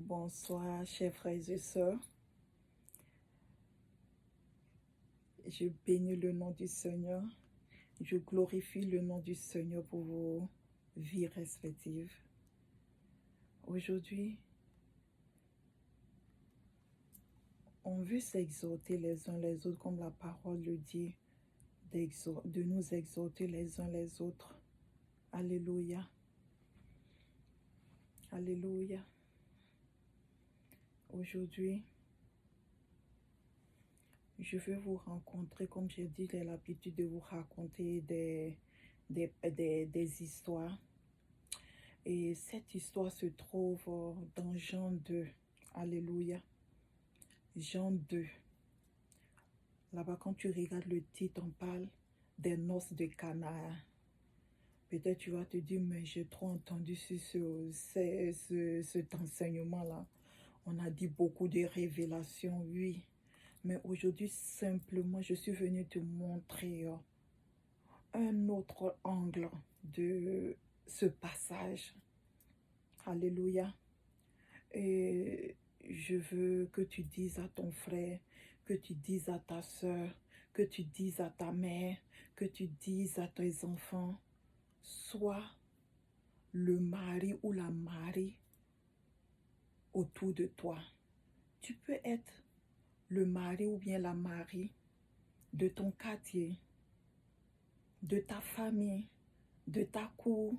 Bonsoir, chers frères et sœurs. Je bénis le nom du Seigneur. Je glorifie le nom du Seigneur pour vos vies respectives. Aujourd'hui, on veut s'exhorter les uns les autres, comme la parole le dit, de nous exhorter les uns les autres. Alléluia. Alléluia. Aujourd'hui, je veux vous rencontrer, comme j'ai dit, j'ai l'habitude de vous raconter des histoires. Et cette histoire se trouve dans Jean 2. Alléluia. Jean 2. Là-bas, quand tu regardes le titre, on parle des noces de Cana. Peut-être tu vas te dire, mais j'ai trop entendu sur cet enseignement-là. On a dit beaucoup de révélations, oui. Mais aujourd'hui, simplement, je suis venue te montrer un autre angle de ce passage. Alléluia. Et je veux que tu dises à ton frère, que tu dises à ta soeur, que tu dises à ta mère, que tu dises à tes enfants, sois le mari ou la Marie autour de toi. Tu peux être le mari ou bien la Marie de ton quartier, de ta famille, de ta cour,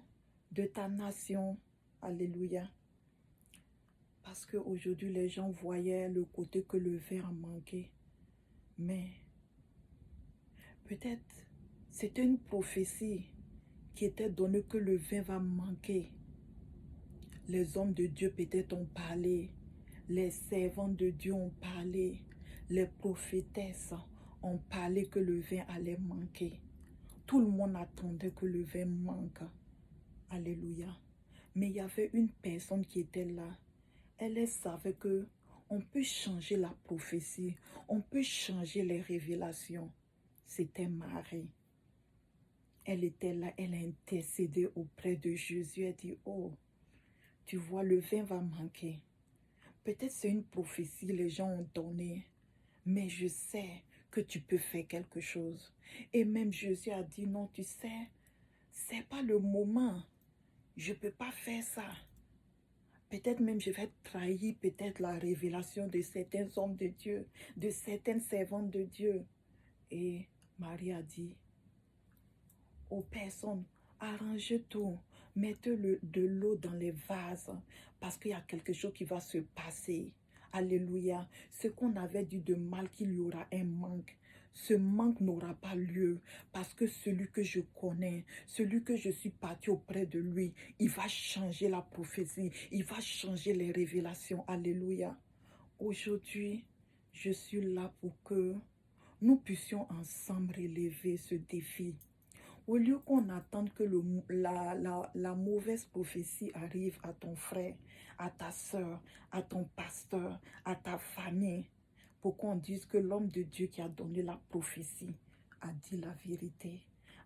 de ta nation. Alléluia. Parce qu'aujourd'hui, les gens voyaient le côté que le vin a manqué. Mais peut-être c'était une prophétie qui était donnée que le vin va manquer. Les hommes de Dieu peut-être ont parlé. Les servants de Dieu ont parlé. Les prophétesses ont parlé que le vin allait manquer. Tout le monde attendait que le vin manque. Alléluia. Mais il y avait une personne qui était là. Elle savait que on peut changer la prophétie, on peut changer les révélations. C'était Marie. Elle était là, elle a intercédé auprès de Jésus. Elle dit, oh, tu vois, le vin va manquer. Peut-être c'est une prophétie, les gens ont donné, mais je sais que tu peux faire quelque chose. Et même Jésus a dit, non, tu sais, c'est pas le moment. Je peux pas faire ça. Peut-être même je vais trahir peut-être la révélation de certains hommes de Dieu, de certaines servantes de Dieu. Et Marie a dit aux personnes, arrangez tout, mettez de l'eau dans les vases parce qu'il y a quelque chose qui va se passer. Alléluia. Ce qu'on avait dit de mal, qu'il y aura un manque. Ce manque n'aura pas lieu parce que celui que je connais, celui que je suis parti auprès de lui, il va changer la prophétie, il va changer les révélations. Alléluia. Aujourd'hui, je suis là pour que nous puissions ensemble relever ce défi. Au lieu qu'on attende que la mauvaise prophétie arrive à ton frère, à ta soeur, à ton pasteur, à ta famille, pour qu'on dise que l'homme de Dieu qui a donné la prophétie a dit la vérité.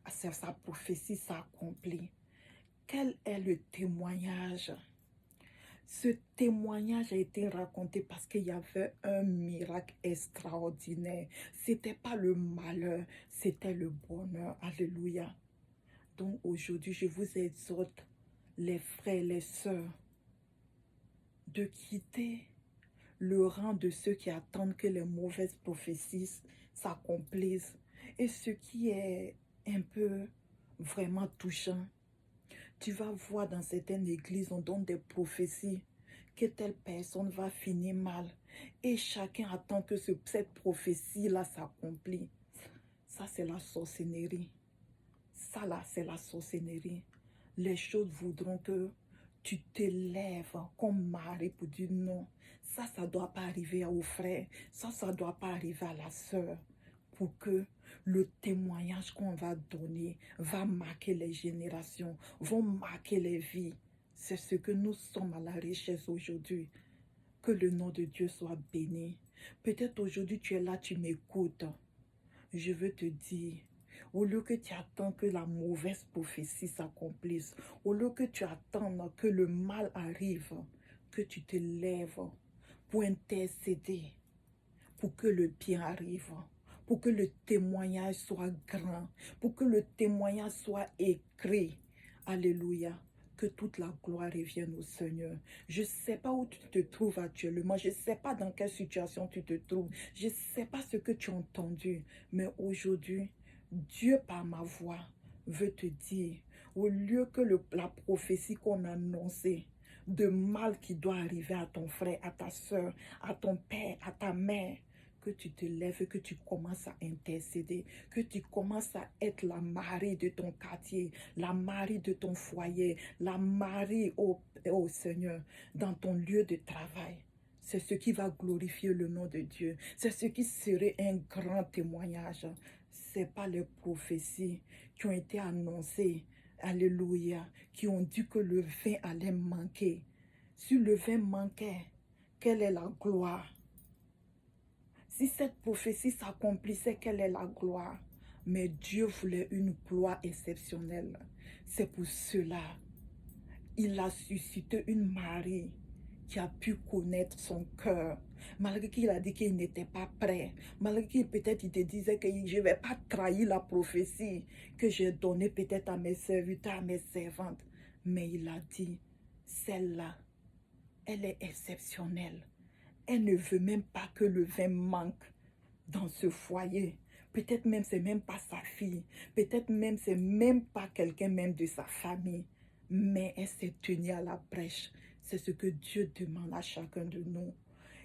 Sa prophétie s'accomplit. Quel est le témoignage? Ce témoignage a été raconté parce qu'il y avait un miracle extraordinaire. C'était pas le malheur, c'était le bonheur. Alléluia. Donc aujourd'hui, je vous exhorte, les frères, les sœurs, de quitter le rang de ceux qui attendent que les mauvaises prophéties s'accomplissent. Et ce qui est un peu vraiment touchant, tu vas voir dans certaines églises, on donne des prophéties que telle personne va finir mal. Et chacun attend que cette prophétie-là s'accomplit. Ça, c'est la sorcellerie. Ça, là, c'est la sorcellerie. Les choses voudront que tu te lèves comme Marie pour dire non. Ça ne doit pas arriver au frère. Ça ne doit pas arriver à la sœur. Pour que le témoignage qu'on va donner va marquer les générations, vont marquer les vies. C'est ce que nous sommes à la recherche aujourd'hui. Que le nom de Dieu soit béni. Peut-être aujourd'hui tu es là, tu m'écoutes. Je veux te dire, au lieu que tu attends que la mauvaise prophétie s'accomplisse, au lieu que tu attends que le mal arrive, que tu te lèves pour intercéder, pour que le bien arrive, pour que le témoignage soit grand, pour que le témoignage soit écrit. Alléluia. Que toute la gloire revienne au Seigneur. Je ne sais pas où tu te trouves actuellement. Je ne sais pas dans quelle situation tu te trouves. Je ne sais pas ce que tu as entendu. Mais aujourd'hui, Dieu par ma voix veut te dire, au lieu que la prophétie qu'on a annoncée, de mal qui doit arriver à ton frère, à ta soeur, à ton père, à ta mère, que tu te lèves, que tu commences à intercéder, que tu commences à être la Marie de ton quartier, la Marie de ton foyer, la Marie, au Seigneur, dans ton lieu de travail. C'est ce qui va glorifier le nom de Dieu. C'est ce qui serait un grand témoignage. Ce n'est pas les prophéties qui ont été annoncées, alléluia, qui ont dit que le vin allait manquer. Si le vin manquait, quelle est la gloire? Si cette prophétie s'accomplissait, quelle est la gloire? Mais Dieu voulait une gloire exceptionnelle. C'est pour cela il a suscité une Marie qui a pu connaître son cœur. Malgré qu'il a dit qu'il n'était pas prêt. Malgré qu'il peut-être il te disait que je ne vais pas trahir la prophétie que j'ai donnée peut-être à mes serviteurs, à mes servantes. Mais il a dit, celle-là, elle est exceptionnelle. Elle ne veut même pas que le vin manque dans ce foyer. Peut-être même c'est même pas sa fille. Peut-être même c'est même pas quelqu'un même de sa famille. Mais elle s'est tenue à la brèche. C'est ce que Dieu demande à chacun de nous.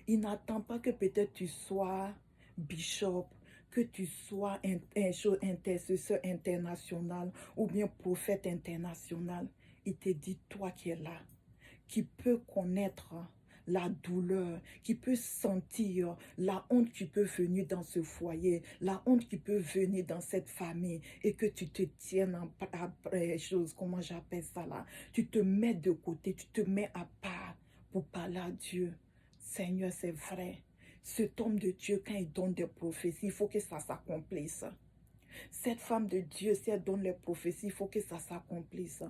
Il n'attend pas que peut-être tu sois bishop, que tu sois un intercesseur international ou bien prophète international. Il te dit, toi qui es là, qui peut connaître la douleur, qui peut sentir la honte qui peut venir dans ce foyer, la honte qui peut venir dans cette famille et que tu te tiennes en chose, comment j'appelle ça là, tu te mets de côté, tu te mets à part pour parler à Dieu. Seigneur, c'est vrai. Cet homme de Dieu, quand il donne des prophéties, il faut que ça s'accomplisse. Cette femme de Dieu, si elle donne les prophéties, il faut que ça s'accomplisse.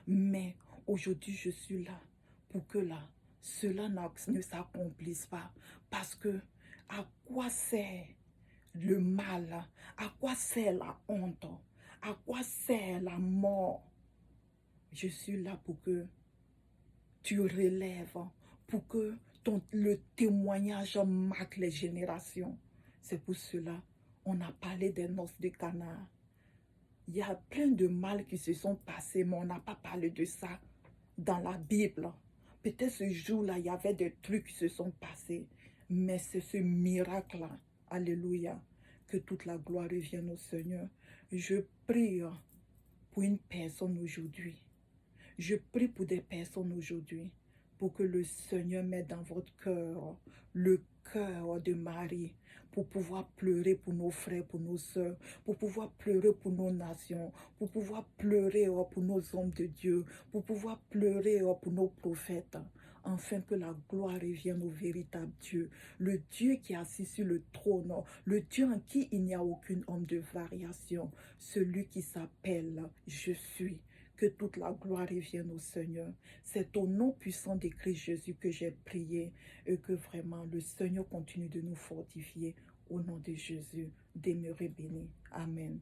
Mais aujourd'hui, je suis là pour que là, cela ne s'accomplisse pas. Parce que à quoi sert le mal? À quoi sert la honte? À quoi sert la mort? Je suis là pour que tu relèves, pour que le témoignage marque les générations. C'est pour cela on a parlé des noces de Cana. Il y a plein de mal qui se sont passés, mais on n'a pas parlé de ça dans la Bible. Peut-être ce jour-là, il y avait des trucs qui se sont passés, mais c'est ce miracle-là, alléluia, que toute la gloire revienne au Seigneur. Je prie pour une personne aujourd'hui. Je prie pour des personnes aujourd'hui, pour que le Seigneur mette dans votre cœur le cœur de Marie, pour pouvoir pleurer pour nos frères, pour nos sœurs, pour pouvoir pleurer pour nos nations, pour pouvoir pleurer pour nos hommes de Dieu, pour pouvoir pleurer pour nos prophètes, afin que la gloire revienne au véritable Dieu, le Dieu qui est assis sur le trône, le Dieu en qui il n'y a aucune ombre de variation, celui qui s'appelle « Je suis ». Que toute la gloire revienne au Seigneur. C'est au nom puissant de Christ Jésus que j'ai prié et que vraiment le Seigneur continue de nous fortifier. Au nom de Jésus, demeurez bénis. Amen.